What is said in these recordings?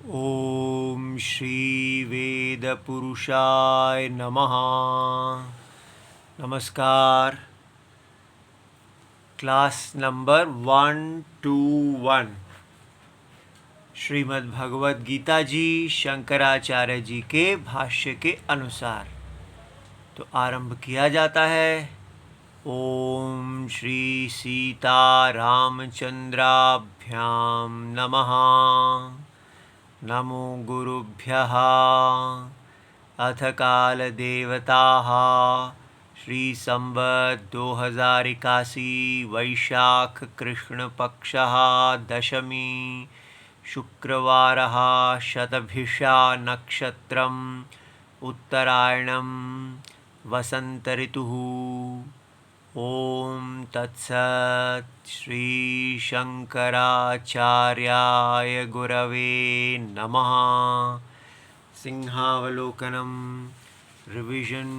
ओम श्री वेद पुरुषाय नमः। नमस्कार। क्लास नंबर 121 श्रीमद् भगवद गीता जी शंकराचार्य जी के भाष्य के अनुसार तो आरंभ किया जाता है। ओम श्री सीता रामचंद्राभ्याम नमः। नमो गुरुभ्यः। अथ काल देवताः श्री संवत् 2081 वैशाख कृष्ण पक्षः दशमी शुक्रवारः शतभिषा नक्षत्रम् उत्तरायणं वसंत ऋतुः। ओम तत्सत्। श्री शंकराचार्याय गुरवे नमः। सिंहावलोकनम रिविजन।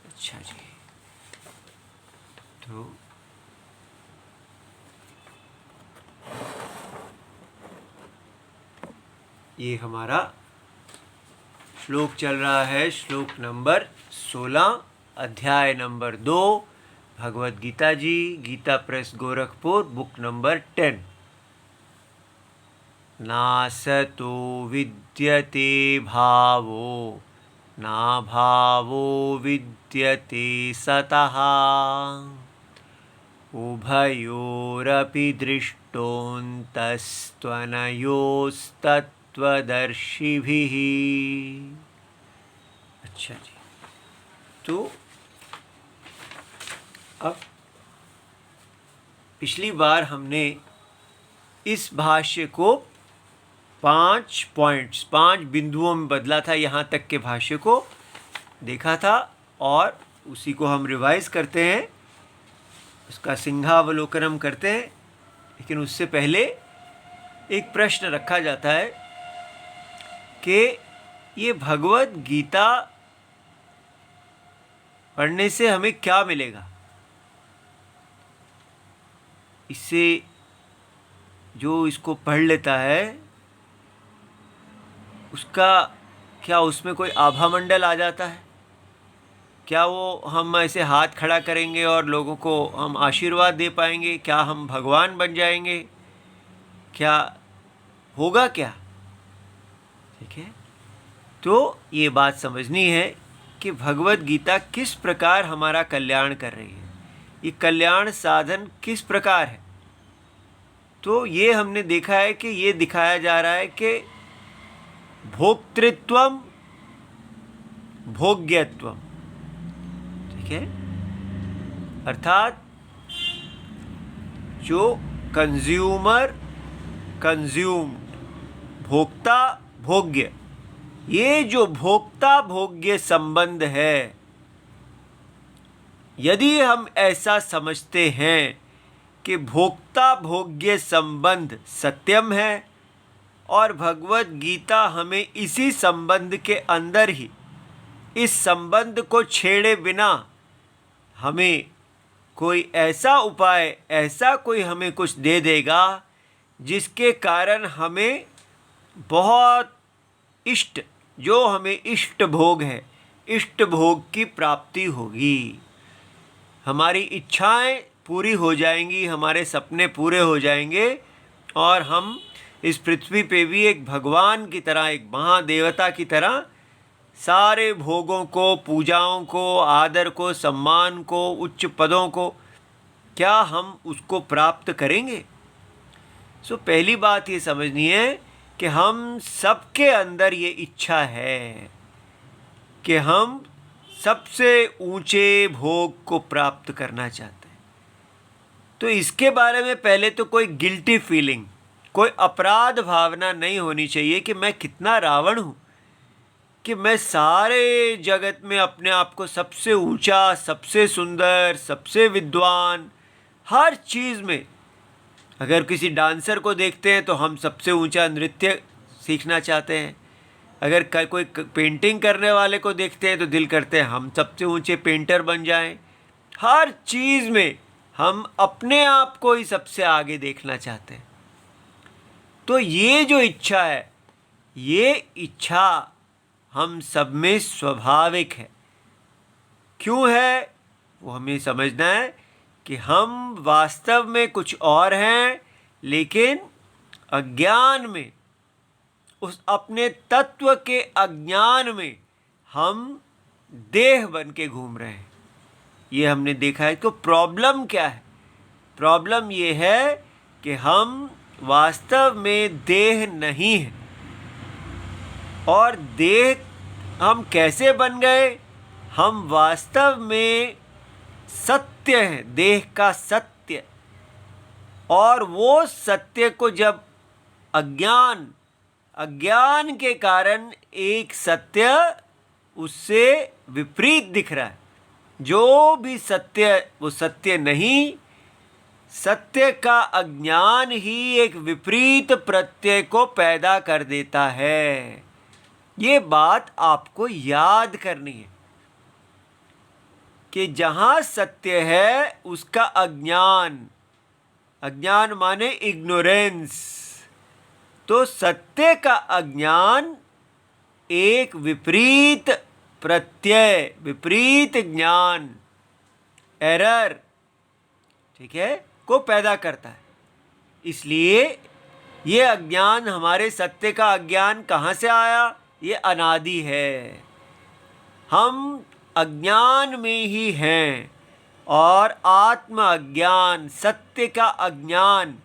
अच्छा जी, तो ये हमारा श्लोक चल रहा है, श्लोक नंबर 16, अध्याय number 2, Bhagavad Gita ji, Gita Press Gorakhpur, book number 10। नासतो विद्यते भावो ना भावो विद्यते सतः उभयोरपि दृष्टोऽन्तस्त्वनयोस्तत्त्वदर्शिभिः। अच्छा जी, तो अब पिछली बार हमने इस भाष्य को 5 पॉइंट्स, 5 बिंदुओं में बदला था। यहाँ तक के भाष्य को देखा था और उसी को हम रिवाइज करते हैं, उसका सिंहावलोकनम करते हैं। लेकिन उससे पहले एक प्रश्न रखा जाता है कि ये भगवद गीता पढ़ने से हमें क्या मिलेगा। इससे जो इसको पढ़ लेता है उसका क्या, उसमें कोई आभा मंडल आ जाता है क्या? वो हम ऐसे हाथ खड़ा करेंगे और लोगों को हम आशीर्वाद दे पाएंगे क्या? हम भगवान बन जाएंगे क्या? होगा क्या? ठीक है, तो ये बात समझनी है कि भगवद गीता किस प्रकार हमारा कल्याण कर रही है, ये कल्याण साधन किस प्रकार है। तो ये हमने देखा है कि ये दिखाया जा रहा है कि भोक्तृत्वम भोग्यत्वम, ठीक है, अर्थात जो कंज्यूमर कंज्यूम्ड, भोक्ता भोग्य, ये जो भोक्ता भोग्य संबंध है, यदि हम ऐसा समझते हैं कि भोक्ता भोग्य संबंध सत्यम है और भगवद गीता हमें इसी संबंध के अंदर ही, इस संबंध को छेड़े बिना हमें कोई ऐसा उपाय, ऐसा कोई हमें कुछ दे देगा जिसके कारण हमें बहुत इष्ट, जो हमें इष्ट भोग है, इष्ट भोग की प्राप्ति होगी, हमारी इच्छाएं पूरी हो जाएंगी, हमारे सपने पूरे हो जाएंगे और हम इस पृथ्वी पे भी एक भगवान की तरह, एक महादेवता की तरह सारे भोगों को, पूजाओं को, आदर को, सम्मान को, उच्च पदों को, क्या हम उसको प्राप्त करेंगे? सो पहली बात ये समझनी है कि हम सबके अंदर ये इच्छा है कि हम सबसे ऊंचे भोग को प्राप्त करना चाहते हैं। तो इसके बारे में पहले तो कोई गिल्टी फीलिंग, कोई अपराध भावना नहीं होनी चाहिए कि मैं कितना रावण हूँ कि मैं सारे जगत में अपने आप को सबसे ऊंचा, सबसे सुंदर, सबसे विद्वान, हर चीज़ में। अगर किसी डांसर को देखते हैं तो हम सबसे ऊंचा नृत्य सीखना चाहते हैं। अगर कोई पेंटिंग करने वाले को देखते हैं तो दिल करते हैं हम सबसे ऊंचे पेंटर बन जाएं। हर चीज़ में हम अपने आप को ही सबसे आगे देखना चाहते हैं। तो ये जो इच्छा है, ये इच्छा हम सब में स्वाभाविक है। क्यों है वो हमें समझना है कि हम वास्तव में कुछ और हैं, लेकिन अज्ञान में, उस अपने तत्व के अज्ञान में हम देह बन के घूम रहे हैं। ये हमने देखा है। तो प्रॉब्लम क्या है? प्रॉब्लम ये है कि हम वास्तव में देह नहीं हैं। और देह हम कैसे बन गए? हम वास्तव में सत्य हैं, देह का सत्य। और वो सत्य को जब अज्ञान के कारण एक सत्य उससे विपरीत दिख रहा है। जो भी सत्य वो सत्य नहीं, सत्य का अज्ञान ही एक विपरीत प्रत्यय को पैदा कर देता है। ये बात आपको याद करनी है कि जहां सत्य है उसका अज्ञान माने इग्नोरेंस, तो सत्य का अज्ञान एक विपरीत प्रत्यय, विपरीत ज्ञान, एरर, ठीक है, को पैदा करता है। इसलिए ये अज्ञान, हमारे सत्य का अज्ञान कहाँ से आया? ये अनादि है। हम अज्ञान में ही हैं और आत्म अज्ञान, सत्य का अज्ञान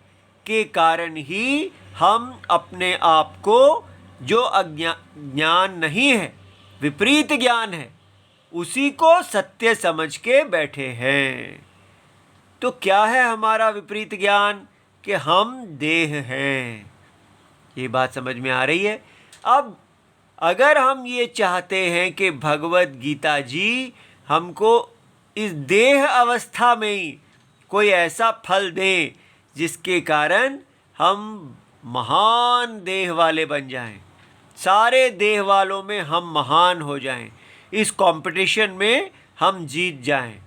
के कारण ही हम अपने आप को, जो ज्ञान नहीं है, विपरीत ज्ञान है, उसी को सत्य समझ के बैठे हैं। तो क्या है हमारा विपरीत ज्ञान? कि हम देह हैं। ये बात समझ में आ रही है? अब अगर हम ये चाहते हैं कि भगवत गीता जी हमको इस देह अवस्था में ही कोई ऐसा फल दें जिसके कारण हम महान देह वाले बन जाएं, सारे देह वालों में हम महान हो जाएं, इस कंपटीशन में हम जीत जाएं,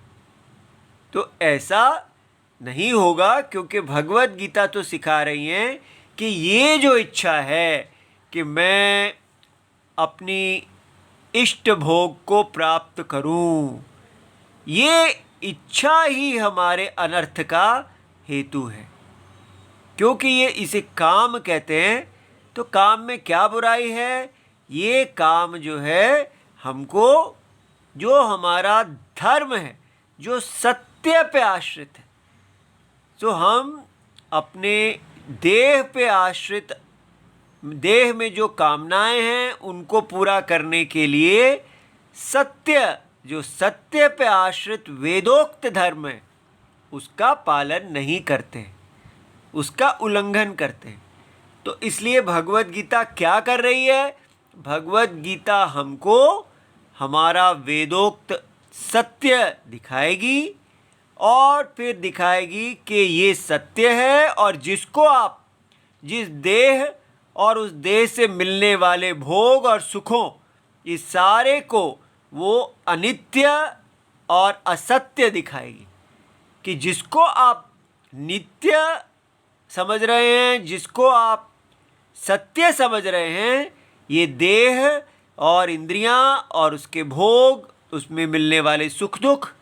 तो ऐसा नहीं होगा। क्योंकि भगवत गीता तो सिखा रही है कि ये जो इच्छा है कि मैं अपनी इष्ट भोग को प्राप्त करूं, ये इच्छा ही हमारे अनर्थ का हेतु है। क्योंकि ये इसे काम कहते हैं। तो काम में क्या बुराई है? ये काम जो है हमको, जो हमारा धर्म है, जो सत्य पे आश्रित है, तो हम अपने देह पे आश्रित, देह में जो कामनाएं हैं उनको पूरा करने के लिए सत्य, जो सत्य पे आश्रित वेदोक्त धर्म है, उसका पालन नहीं करते, उसका उल्लंघन करते हैं। तो इसलिए भगवत गीता क्या कर रही है? भगवत गीता हमको हमारा वेदोक्त सत्य दिखाएगी और फिर दिखाएगी कि ये सत्य है, और जिसको आप, जिस देह और उस देह से मिलने वाले भोग और सुखों, इस सारे को वो अनित्य और असत्य दिखाएगी। कि जिसको आप नित्य समझ रहे हैं, जिसको आप सत्य समझ रहे हैं, ये देह और इंद्रियां और उसके भोग, उसमें मिलने वाले सुख दुख,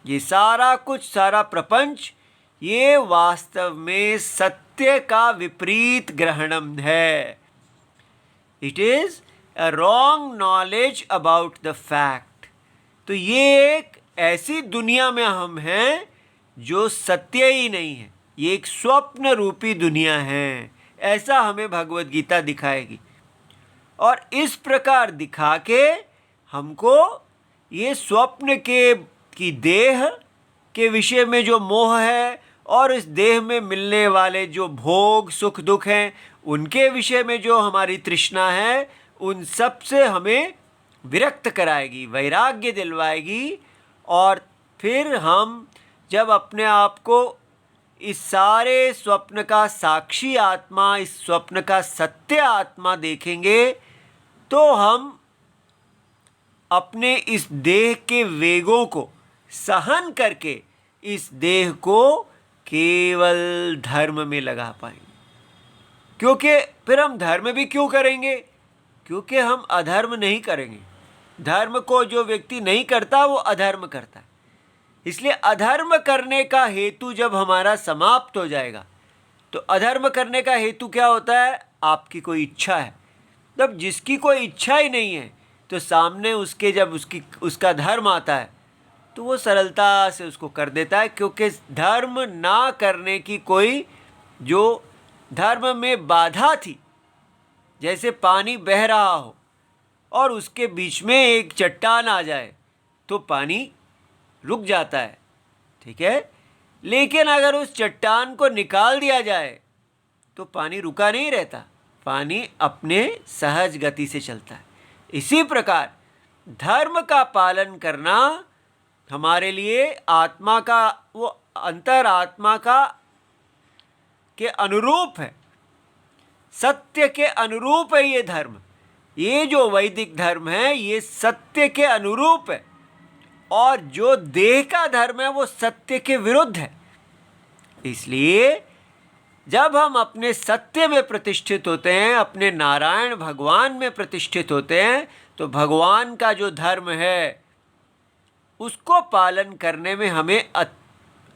ये सारा कुछ, सारा प्रपंच, ये वास्तव में सत्य का विपरीत ग्रहणम है। It is a wrong knowledge about the fact. तो ये एक ऐसी दुनिया में हम हैं जो सत्य ही नहीं है, ये एक स्वप्न रूपी दुनिया है। ऐसा हमें भगवत गीता दिखाएगी। और इस प्रकार दिखा के हमको ये स्वप्न की देह के विषय में जो मोह है, और इस देह में मिलने वाले जो भोग सुख दुख हैं, उनके विषय में जो हमारी तृष्णा है, उन सब से हमें विरक्त कराएगी, वैराग्य दिलवाएगी। और फिर हम जब अपने आप को इस सारे स्वप्न का साक्षी आत्मा, इस स्वप्न का सत्य आत्मा देखेंगे, तो हम अपने इस देह के वेगों को सहन करके इस देह को केवल धर्म में लगा पाएंगे। क्योंकि फिर हम धर्म भी क्यों करेंगे? क्योंकि हम अधर्म नहीं करेंगे। धर्म को जो व्यक्ति नहीं करता वो अधर्म करता है। इसलिए अधर्म करने का हेतु जब हमारा समाप्त हो जाएगा, तो अधर्म करने का हेतु क्या होता है? आपकी कोई इच्छा है। तब जिसकी कोई इच्छा ही नहीं है, तो सामने उसके जब उसका धर्म आता है, तो वो सरलता से उसको कर देता है, क्योंकि धर्म ना करने की कोई जो धर्म में बाधा थी, जैसे पानी बह रहा हो और उसके बीच में एक चट्टान आ जाए तो पानी रुक जाता है, ठीक है। लेकिन अगर उस चट्टान को निकाल दिया जाए तो पानी रुका नहीं रहता, पानी अपने सहज गति से चलता है। इसी प्रकार धर्म का पालन करना हमारे लिए आत्मा का, वो अंतरात्मा का के अनुरूप है, सत्य के अनुरूप है। ये धर्म, ये जो वैदिक धर्म है, ये सत्य के अनुरूप है। और जो देह का धर्म है वो सत्य के विरुद्ध है। इसलिए जब हम अपने सत्य में प्रतिष्ठित होते हैं, अपने नारायण भगवान में प्रतिष्ठित होते हैं, तो भगवान का जो धर्म है उसको पालन करने में हमें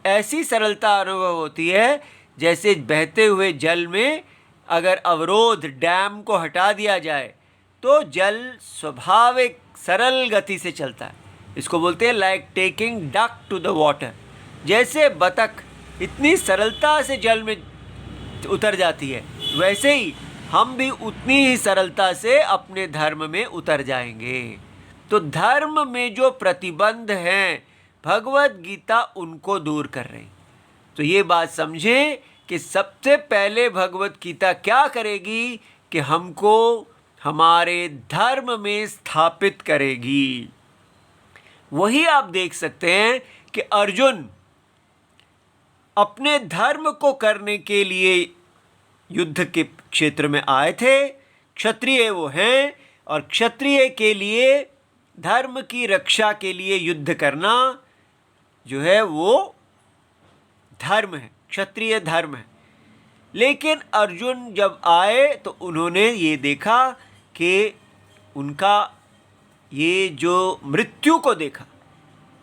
ऐसी सरलता अनुभव होती है, जैसे बहते हुए जल में अगर अवरोध, डैम को हटा दिया जाए तो जल स्वाभाविक सरल गति से चलता है। इसको बोलते हैं like taking duck to the water. जैसे बतख इतनी सरलता से जल में उतर जाती है, वैसे ही हम भी उतनी ही सरलता से अपने धर्म में उतर जाएंगे। तो धर्म में जो प्रतिबंध हैं, भगवत गीता उनको दूर कर रही। तो ये बात समझें कि सबसे पहले भगवत गीता क्या करेगी कि हमको हमारे धर्म में स्थापित करेगी। वही आप देख सकते हैं कि अर्जुन अपने धर्म को करने के लिए युद्ध के क्षेत्र में आए थे। क्षत्रिय वो हैं, और क्षत्रिय के लिए धर्म की रक्षा के लिए युद्ध करना जो है वो धर्म है, क्षत्रिय धर्म है। लेकिन अर्जुन जब आए तो उन्होंने ये देखा कि उनका ये जो मृत्यु को देखा,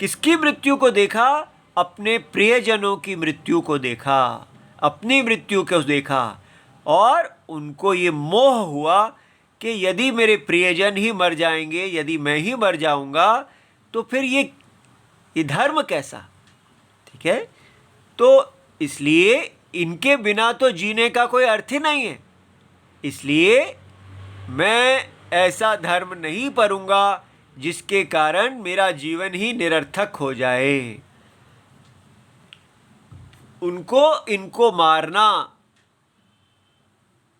किसकी मृत्यु को देखा? अपने प्रियजनों की मृत्यु को देखा, अपनी मृत्यु को देखा, और उनको ये मोह हुआ कि यदि मेरे प्रियजन ही मर जाएंगे, यदि मैं ही मर जाऊंगा, तो फिर ये धर्म कैसा? ठीक है। तो इसलिए इनके बिना तो जीने का कोई अर्थ ही नहीं है। इसलिए मैं ऐसा धर्म नहीं करूंगा जिसके कारण मेरा जीवन ही निरर्थक हो जाए। इनको मारना,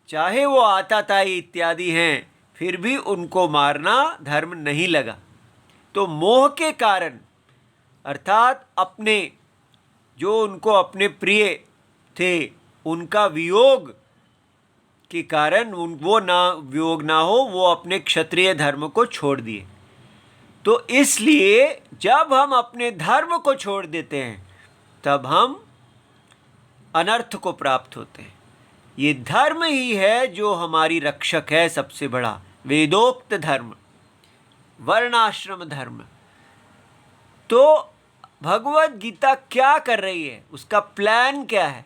चाहे वो आताताई इत्यादि हैं, फिर भी उनको मारना धर्म नहीं लगा। तो मोह के कारण, अर्थात अपने जो उनको अपने प्रिय थे उनका वियोग के कारण, वो ना वियोग ना हो, वो अपने क्षत्रिय धर्म को छोड़ दिए। तो इसलिए जब हम अपने धर्म को छोड़ देते हैं तब हम अनर्थ को प्राप्त होते हैं। ये धर्म ही है जो हमारी रक्षक है, सबसे बड़ा वेदोक्त धर्म, वर्णाश्रम धर्म। तो भगवत गीता क्या कर रही है, उसका प्लान क्या है?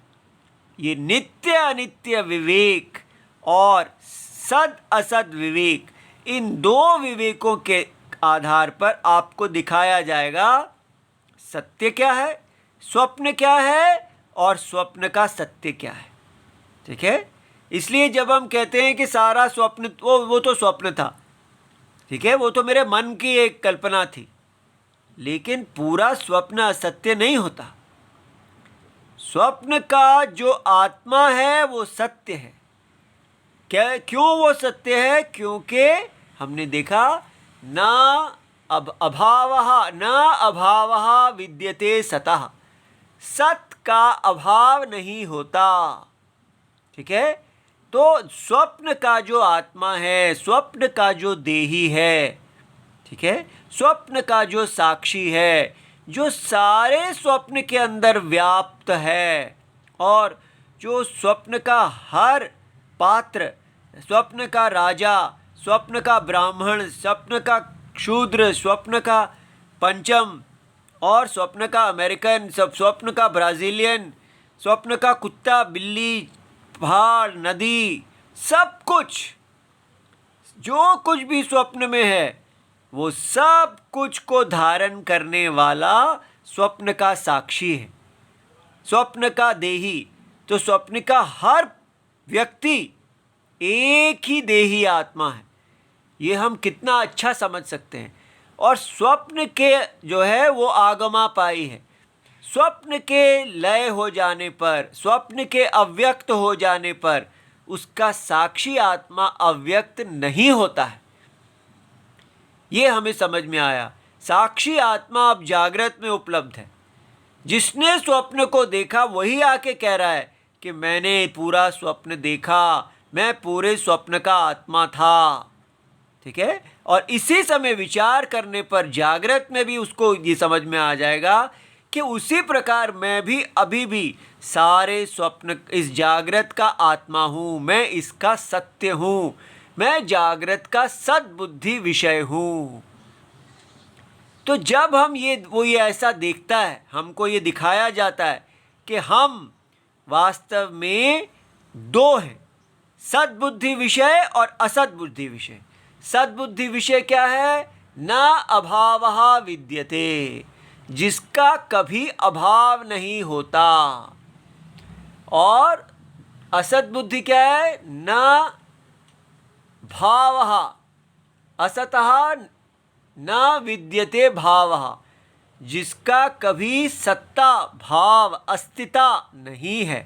ये नित्य अनित्य विवेक और सद असद विवेक, इन दो विवेकों के आधार पर आपको दिखाया जाएगा सत्य क्या है, स्वप्न क्या है, और स्वप्न का सत्य क्या है। ठीक है। इसलिए जब हम कहते हैं कि सारा स्वप्न, वो तो स्वप्न था, ठीक है, वो तो मेरे मन की एक कल्पना थी, लेकिन पूरा स्वप्न असत्य नहीं होता। स्वप्न का जो आत्मा है वो सत्य है। क्या, क्यों वो सत्य है? क्योंकि हमने देखा न अभावः विद्यते सतः, सत का अभाव नहीं होता। ठीक है। तो स्वप्न का जो आत्मा है, स्वप्न का जो देही है, ठीक है, स्वप्न का जो साक्षी है, जो सारे स्वप्न के अंदर व्याप्त है, और जो स्वप्न का हर पात्र, स्वप्न का राजा, स्वप्न का ब्राह्मण, स्वप्न का शूद्र, स्वप्न का पंचम और स्वप्न का अमेरिकन, स्वप्न का ब्राज़ीलियन, स्वप्न का कुत्ता, बिल्ली, पहाड़, नदी, सब कुछ जो कुछ भी स्वप्न में है वो सब कुछ को धारण करने वाला स्वप्न का साक्षी है, स्वप्न का देही। तो स्वप्न का हर व्यक्ति एक ही देही आत्मा है, ये हम कितना अच्छा समझ सकते हैं। और स्वप्न के जो है वो आगमापाई है, स्वप्न के लय हो जाने पर, स्वप्न के अव्यक्त हो जाने पर उसका साक्षी आत्मा अव्यक्त नहीं होता है। ये हमें समझ में आया। साक्षी आत्मा अब जागृत में उपलब्ध है। जिसने स्वप्न को देखा वही आके कह रहा है कि मैंने पूरा स्वप्न देखा, मैं पूरे स्वप्न का आत्मा था। ठीक है। और इसी समय विचार करने पर जागृत में भी उसको ये समझ में आ जाएगा कि उसी प्रकार मैं भी अभी भी सारे स्वप्न, इस जागृत का आत्मा हूँ, मैं इसका सत्य हूँ, मैं जागृत का सद्बुद्धि विषय हूँ। तो जब हम ये ऐसा देखता है, हमको ये दिखाया जाता है कि हम वास्तव में दो हैं, सद्बुद्धि विषय और असद्बुद्धि विषय। सद्बुद्धि विषय क्या है? न अभावः विद्यते, जिसका कभी अभाव नहीं होता। और असद्बुद्धि क्या है? न भावः, असतः न विद्यते भावः, जिसका कभी सत्ता, भाव, अस्तित्व नहीं है।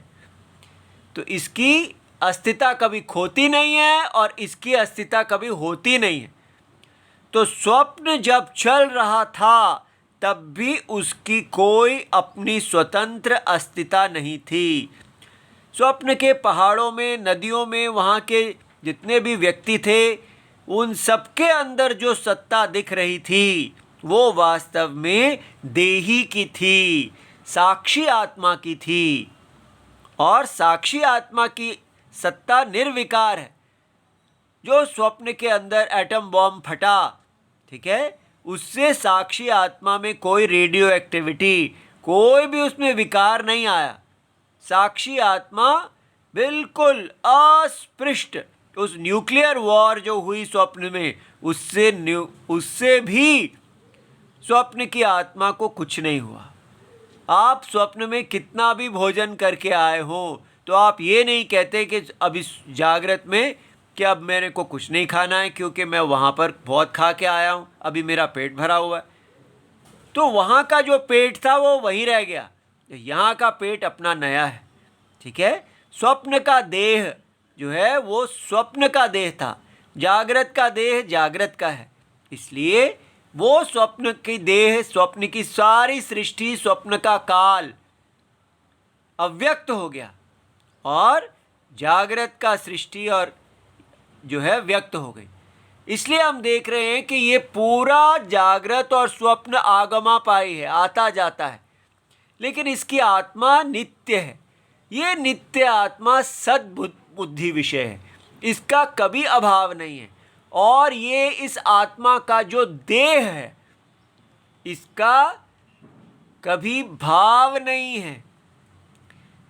तो इसकी अस्तित्व कभी खोती नहीं है और इसकी अस्तित्व कभी होती नहीं है। तो स्वप्न जब चल रहा था तब भी उसकी कोई अपनी स्वतंत्र अस्तित्व नहीं थी। स्वप्न के पहाड़ों में, नदियों में, वहाँ के जितने भी व्यक्ति थे, उन सबके अंदर जो सत्ता दिख रही थी वो वास्तव में देही की थी, साक्षी आत्मा की थी। और साक्षी आत्मा की सत्ता निर्विकार है। जो स्वप्न के अंदर एटम बॉम्ब फटा, ठीक है, उससे साक्षी आत्मा में कोई रेडियो एक्टिविटी, कोई भी उसमें विकार नहीं आया। साक्षी आत्मा बिल्कुल अस्पृष्ट। उस न्यूक्लियर वॉर जो हुई स्वप्न में, उससे भी स्वप्न की आत्मा को कुछ नहीं हुआ। आप स्वप्न में कितना भी भोजन करके आए हो तो आप ये नहीं कहते कि अभी जागृत में कि अब मेरे को कुछ नहीं खाना है क्योंकि मैं वहाँ पर बहुत खा के आया हूँ, अभी मेरा पेट भरा हुआ है। तो वहाँ का जो पेट था वो वहीं रह गया, यहाँ का पेट अपना नया है। ठीक है। स्वप्न का देह जो है वो स्वप्न का देह था, जागृत का देह जागृत का है। इसलिए वो स्वप्न की देह, स्वप्न की सारी सृष्टि, स्वप्न का काल अव्यक्त हो गया और जागृत का सृष्टि और जो है व्यक्त हो गई। इसलिए हम देख रहे हैं कि ये पूरा जागृत और स्वप्न आगमापाई है, आता जाता है, लेकिन इसकी आत्मा नित्य है। ये नित्य आत्मा सद्बुद्धि विषय है, इसका कभी अभाव नहीं है। और ये इस आत्मा का जो देह है इसका कभी भाव नहीं है।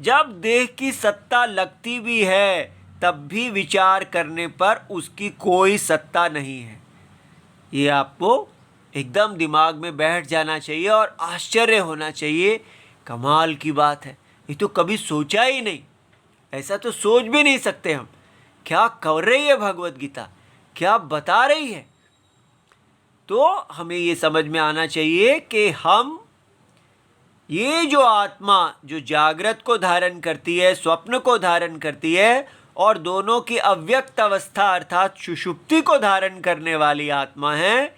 जब देह की सत्ता लगती भी है तब भी विचार करने पर उसकी कोई सत्ता नहीं है। ये आपको एकदम दिमाग में बैठ जाना चाहिए और आश्चर्य होना चाहिए। कमाल की बात है, ये तो कभी सोचा ही नहीं, ऐसा तो सोच भी नहीं सकते हम। क्या कर रही है भगवत गीता, क्या बता रही है। तो हमें ये समझ में आना चाहिए कि हम ये जो आत्मा जो जागृत को धारण करती है, स्वप्न को धारण करती है और दोनों की अव्यक्त अवस्था अर्थात सुषुप्ति को धारण करने वाली आत्मा है,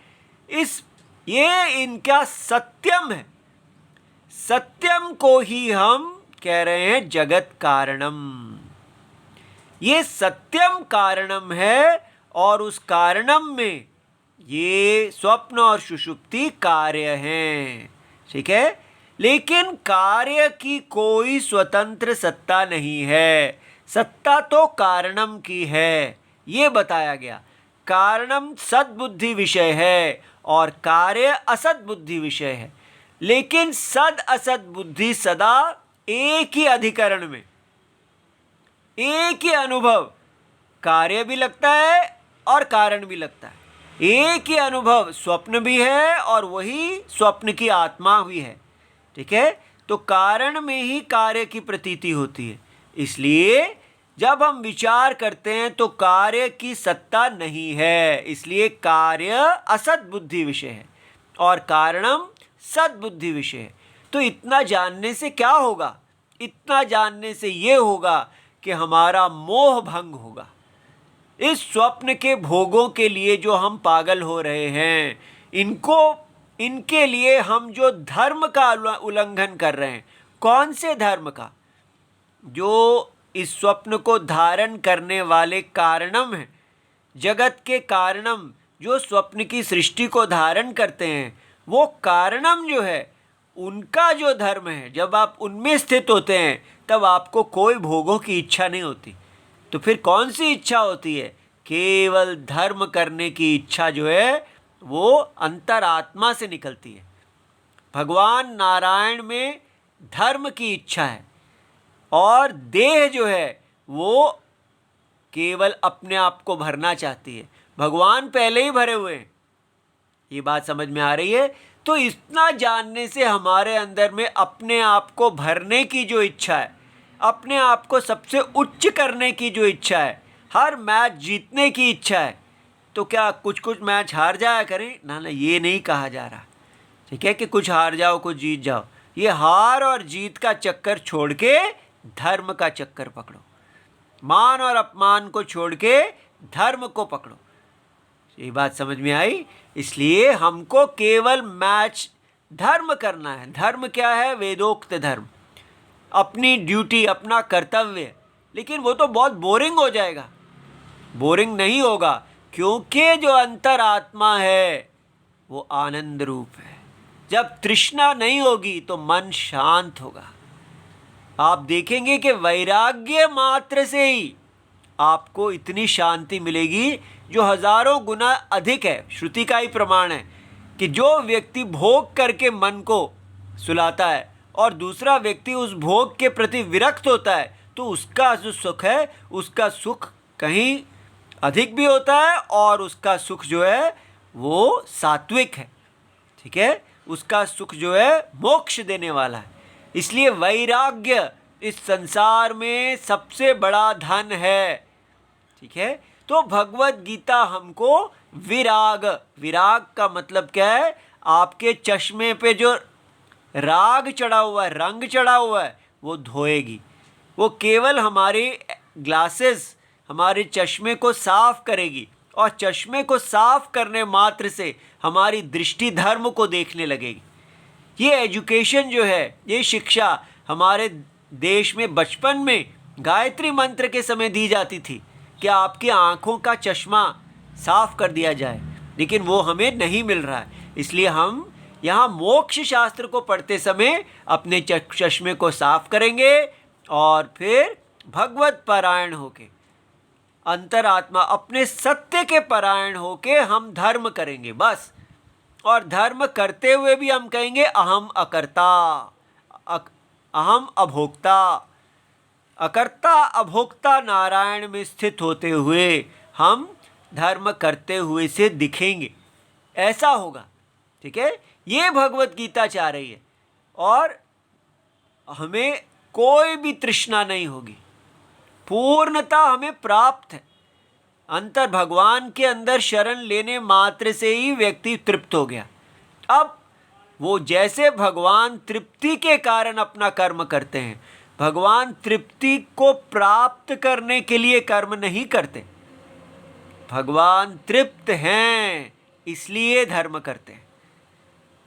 ये इनका सत्यम है। सत्यम को ही हम कह रहे हैं जगत कारणम। ये सत्यम कारणम है और उस कारणम में ये स्वप्न और सुषुप्ति कार्य हैं। ठीक है। लेकिन कार्य की कोई स्वतंत्र सत्ता नहीं है, सत्ता तो कारणम की है, ये बताया गया। कारणम सद्बुद्धि विषय है और कार्य असद बुद्धि विषय है। लेकिन सद असद बुद्धि सदा एक ही अधिकरण में, एक ही अनुभव, कार्य भी लगता है और कारण भी लगता है। एक ही अनुभव स्वप्न भी है और वही स्वप्न की आत्मा भी है। ठीक है, तो कारण में ही कार्य की प्रतीति होती है। इसलिए जब हम विचार करते हैं तो कार्य की सत्ता नहीं है, इसलिए कार्य असद बुद्धि विषय है और कारणम सद बुद्धि विषय है। तो इतना जानने से क्या होगा? इतना जानने से ये होगा कि हमारा मोह भंग होगा। इस स्वप्न के भोगों के लिए जो हम पागल हो रहे हैं, इनके लिए हम जो धर्म का उल्लंघन कर रहे हैं, कौन से धर्म का? जो इस स्वप्न को धारण करने वाले कारणम हैं, जगत के कारणम जो स्वप्न की सृष्टि को धारण करते हैं, वो कारणम जो है उनका जो धर्म है, जब आप उनमें स्थित होते हैं तब आपको कोई भोगों की इच्छा नहीं होती। तो फिर कौन सी इच्छा होती है? केवल धर्म करने की इच्छा जो है वो अंतरात्मा से निकलती है। भगवान नारायण में धर्म की इच्छा है और देह जो है वो केवल अपने आप को भरना चाहती है। भगवान पहले ही भरे हुए हैं। ये बात समझ में आ रही है? तो इतना जानने से हमारे अंदर में अपने आप को भरने की जो इच्छा है, अपने आप को सबसे उच्च करने की जो इच्छा है, हर मैच जीतने की इच्छा है, तो क्या कुछ कुछ मैच हार जाया करें? ना ना, ये नहीं कहा जा रहा। ठीक है कि कुछ हार जाओ कुछ जीत जाओ। ये हार और जीत का चक्कर छोड़ के धर्म का चक्कर पकड़ो। मान और अपमान को छोड़ के धर्म को पकड़ो। ये बात समझ में आई? इसलिए हमको केवल मैच धर्म करना है। धर्म क्या है? वेदोक्त धर्म, अपनी ड्यूटी, अपना कर्तव्य। लेकिन वो तो बहुत बोरिंग हो जाएगा। बोरिंग नहीं होगा, क्योंकि जो अंतरात्मा है वो आनंद रूप है। जब तृष्णा नहीं होगी तो मन शांत होगा। आप देखेंगे कि वैराग्य मात्र से ही आपको इतनी शांति मिलेगी जो हजारों गुना अधिक है। श्रुति का ही प्रमाण है कि जो व्यक्ति भोग करके मन को सुलाता है और दूसरा व्यक्ति उस भोग के प्रति विरक्त होता है, तो उसका जो सुख है, उसका सुख कहीं अधिक भी होता है और उसका सुख जो है वो सात्विक है। ठीक है, उसका सुख जो है मोक्ष देने वाला है। इसलिए वैराग्य इस संसार में सबसे बड़ा धन है। ठीक है, तो भगवत गीता हमको विराग, विराग का मतलब क्या है? आपके चश्मे पे जो राग चढ़ा हुआ है, रंग चढ़ा हुआ है, वो धोएगी। वो केवल हमारे ग्लासेस, हमारे चश्मे को साफ करेगी और चश्मे को साफ करने मात्र से हमारी दृष्टि धर्म को देखने लगेगी। ये एजुकेशन जो है, ये शिक्षा हमारे देश में बचपन में गायत्री मंत्र के समय दी जाती थी कि आपकी आँखों का चश्मा साफ कर दिया जाए, लेकिन वो हमें नहीं मिल रहा है। इसलिए हम यहाँ मोक्ष शास्त्र को पढ़ते समय अपने चश्मे को साफ करेंगे और फिर भगवत परायण होके, अंतरात्मा अपने सत्य के परायण होके हम धर्म करेंगे बस। और धर्म करते हुए भी हम कहेंगे अहम अकर्ता, अहम अभोक्ता। अकर्ता अभोक्ता नारायण में स्थित होते हुए हम धर्म करते हुए से दिखेंगे, ऐसा होगा। ठीक है, ये भगवत गीता चाह रही है और हमें कोई भी तृष्णा नहीं होगी। पूर्णता हमें प्राप्त है। अंतर भगवान के अंदर शरण लेने मात्र से ही व्यक्ति तृप्त हो गया। अब वो जैसे भगवान तृप्ति के कारण अपना कर्म करते हैं, भगवान तृप्ति को प्राप्त करने के लिए कर्म नहीं करते। भगवान तृप्त हैं इसलिए धर्म करते हैं।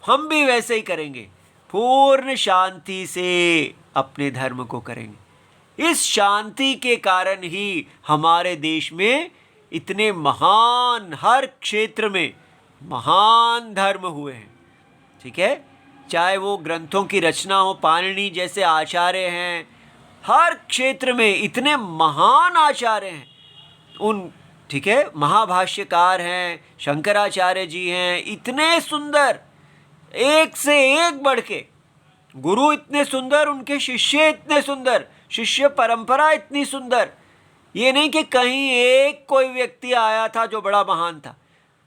हम भी वैसे ही करेंगे, पूर्ण शांति से अपने धर्म को करेंगे। इस शांति के कारण ही हमारे देश में इतने महान, हर क्षेत्र में महान धर्म हुए हैं। ठीक है, चाहे वो ग्रंथों की रचना हो, पाणिनि जैसे आचार्य हैं, हर क्षेत्र में इतने महान आचार्य हैं, उन ठीक है महाभाष्यकार हैं, शंकराचार्य जी हैं, इतने सुंदर, एक से एक बढ़ के गुरु इतने सुंदर, उनके शिष्य इतने सुंदर, शिष्य परंपरा इतनी सुंदर। ये नहीं कि कहीं एक कोई व्यक्ति आया था जो बड़ा महान था,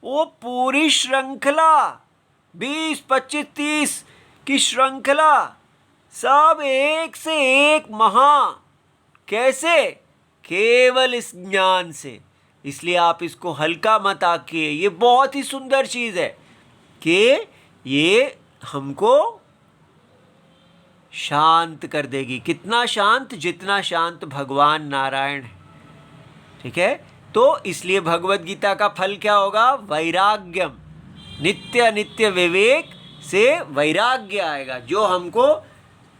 वो पूरी श्रृंखला 20, 25, 30 की श्रृंखला, सब एक से एक महान। कैसे? केवल इस ज्ञान से। इसलिए आप इसको हल्का मत आकिए, ये बहुत ही सुंदर चीज़ है कि ये हमको शांत कर देगी। कितना शांत? जितना शांत भगवान नारायण है। ठीक है, तो इसलिए भगवत गीता का फल क्या होगा? वैराग्यम। नित्य अनित्य विवेक से वैराग्य आएगा, जो हमको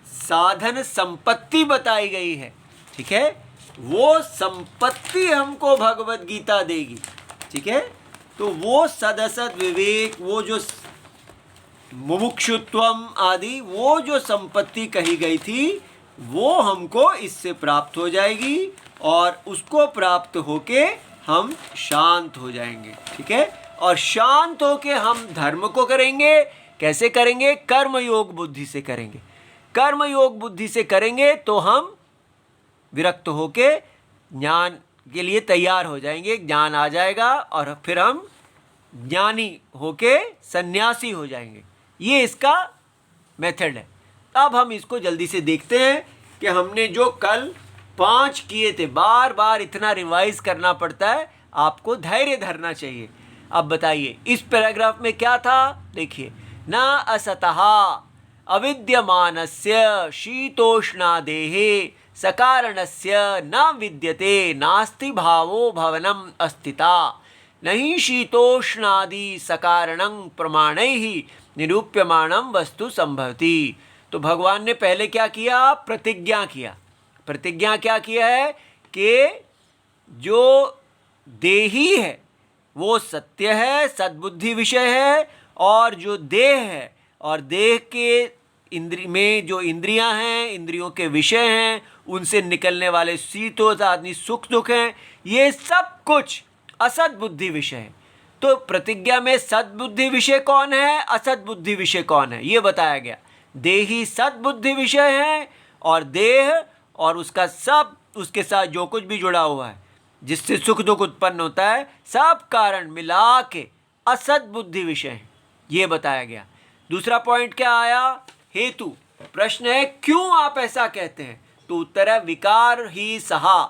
साधन संपत्ति बताई गई है। ठीक है, वो संपत्ति हमको भगवत गीता देगी। ठीक है, तो वो सदसद विवेक, वो जो मुमुक्षुत्वम आदि, वो जो संपत्ति कही गई थी, वो हमको इससे प्राप्त हो जाएगी और उसको प्राप्त होके हम शांत हो जाएंगे। ठीक है, और शांत होके हम धर्म को करेंगे। कैसे करेंगे? कर्म योग बुद्धि से करेंगे। कर्म योग बुद्धि से करेंगे तो हम विरक्त होके ज्ञान के लिए तैयार हो जाएंगे, ज्ञान आ जाएगा और फिर हम ज्ञानी होके सन्यासी हो जाएंगे। ये इसका मेथड है। अब हम इसको जल्दी से देखते हैं कि हमने जो कल 5 किए थे, बार बार इतना रिवाइज करना पड़ता है, आपको धैर्य धरना चाहिए। अब बताइए इस पैराग्राफ में क्या था? देखिए, न असतः अविद्यमानस्य शीतोष्णादेहे सकारणस्य न विद्यते नास्ति भावो भवनम अस्थिता नहीं शीतोष्णादि सकारणं प्रमाणैः निरूप्यमाणं वस्तु संभवति। तो भगवान ने पहले क्या किया? प्रतिज्ञा किया। प्रतिज्ञा क्या किया है कि जो देही है वो सत्य है, सद्बुद्धि विषय है, और जो देह है और देह के में जो इंद्रियां हैं, इंद्रियों के विषय हैं, उनसे निकलने वाले शीतोष आदि सुख दुख हैं, ये सब कुछ असत बुद्धि विषय है। तो प्रतिज्ञा में सद्बुद्धि विषय कौन है, असत बुद्धि विषय कौन है, ये बताया गया। देही सद्बुद्धि विषय है और देह और उसका सब, उसके साथ जो कुछ भी जुड़ा हुआ है जिससे सुख दुख उत्पन्न होता है, सब कारण मिला के असत बुद्धि विषय है, ये बताया गया। दूसरा पॉइंट क्या आया? हेतु। प्रश्न है क्यों आप ऐसा कहते हैं? तो उत्तर है विकार ही सहा।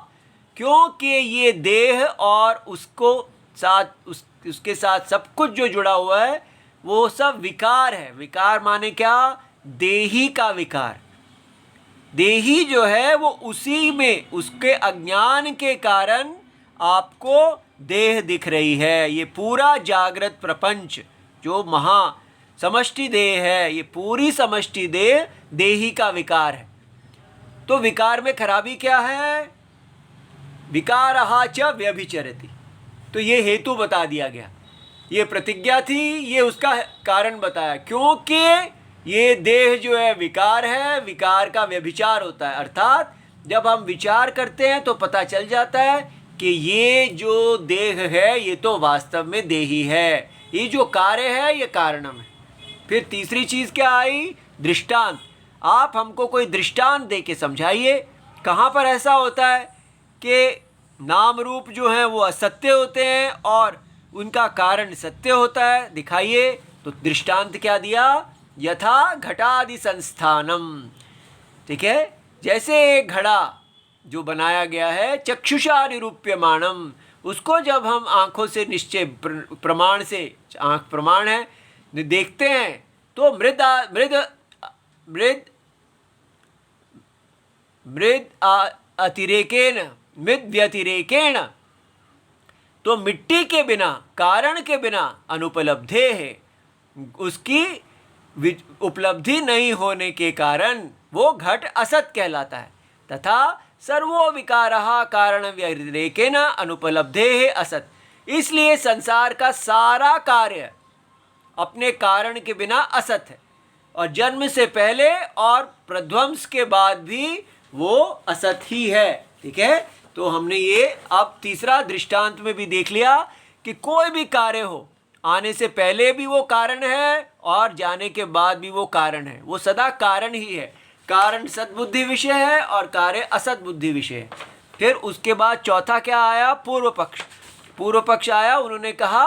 क्योंकि ये देह और उसको साथ उसके साथ सब कुछ जो जुड़ा हुआ है वो सब विकार है। विकार माने क्या? देही का विकार। देही जो है वो उसी में, उसके अज्ञान के कारण आपको देह दिख रही है। ये पूरा जागृत प्रपंच जो महा समष्टि देह है, ये पूरी समष्टि देह देही का विकार है। तो विकार में खराबी क्या है? विकारहा च व्यभिचरति। तो ये हेतु बता दिया गया। ये प्रतिज्ञा थी, ये उसका कारण बताया। क्योंकि ये देह जो है विकार है, विकार का व्यभिचार होता है। अर्थात जब हम विचार करते हैं तो पता चल जाता है कि ये जो देह है ये तो वास्तव में देही है, ये जो कार्य है ये कारणम है। फिर तीसरी चीज़ क्या आई? दृष्टांत। आप हमको कोई दृष्टांत दे के समझाइए, कहाँ पर ऐसा होता है कि नाम रूप जो हैं वो असत्य होते हैं और उनका कारण सत्य होता है, दिखाइए। तो दृष्टांत क्या दिया? यथा घटादि संस्थानम। ठीक है, जैसे एक घड़ा जो बनाया गया है चक्षुषा निरूप्यमाणम, उसको जब हम आँखों से निश्चय प्रमाण से, आँख प्रमाण है, देखते हैं तो मृद अतिरेकेण, मृद व्यतिरेकेण, तो मिट्टी के बिना, कारण के बिना अनुपलब्धे है, उसकी उपलब्धि नहीं होने के कारण वो घट असत कहलाता है। तथा सर्वो विकारः कारण व्यतिरेकेण अनुपलब्धे है असत। इसलिए संसार का सारा कार्य अपने कारण के बिना असत है, और जन्म से पहले और प्रध्वंस के बाद भी वो असत ही है। ठीक है, तो हमने ये अब तीसरा दृष्टांत में भी देख लिया कि कोई भी कार्य हो, आने से पहले भी वो कारण है और जाने के बाद भी वो कारण है, वो सदा कारण ही है। कारण सद्बुद्धि विषय है और कार्य असत बुद्धि विषय है। फिर उसके बाद चौथा क्या आया? पूर्व पक्ष। पूर्व पक्ष आया, उन्होंने कहा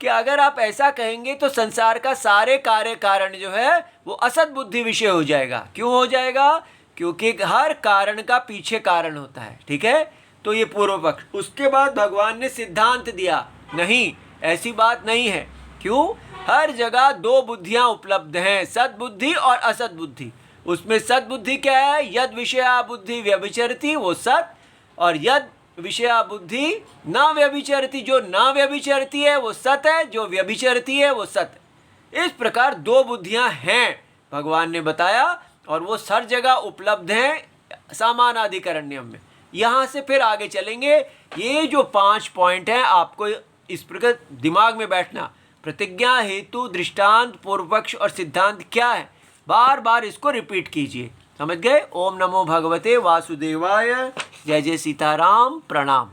कि अगर आप ऐसा कहेंगे तो संसार का सारे कार्य कारण जो है वो असत बुद्धि विषय हो जाएगा। क्यों हो जाएगा? क्योंकि हर कारण का पीछे कारण होता है। ठीक है, तो ये पूर्व पक्ष। उसके बाद भगवान ने सिद्धांत दिया, नहीं ऐसी बात नहीं है। क्यों? हर जगह दो बुद्धियां उपलब्ध हैं, सद्बुद्धि और असत बुद्धि। उसमें सद्बुद्धि क्या है? यद विषया बुद्धि व्यभिचरती वो सत, और यद विषया बुद्धि न व्यभिचरती, जो न व्यभिचरती है वो सत है, जो व्यभिचरती है वो सत है। इस प्रकार दो बुद्धियां हैं भगवान ने बताया, और वो हर जगह उपलब्ध हैं सामानाधिकरण्यम में। यहाँ से फिर आगे चलेंगे। ये जो 5 पॉइंट हैं आपको इस प्रकार दिमाग में बैठना, प्रतिज्ञा, हेतु, दृष्टांत, पूर्व पक्ष और सिद्धांत क्या है, बार बार इसको रिपीट कीजिए। समझ गए? ओम नमो भगवते वासुदेवाय। जय जय सीताराम। प्रणाम।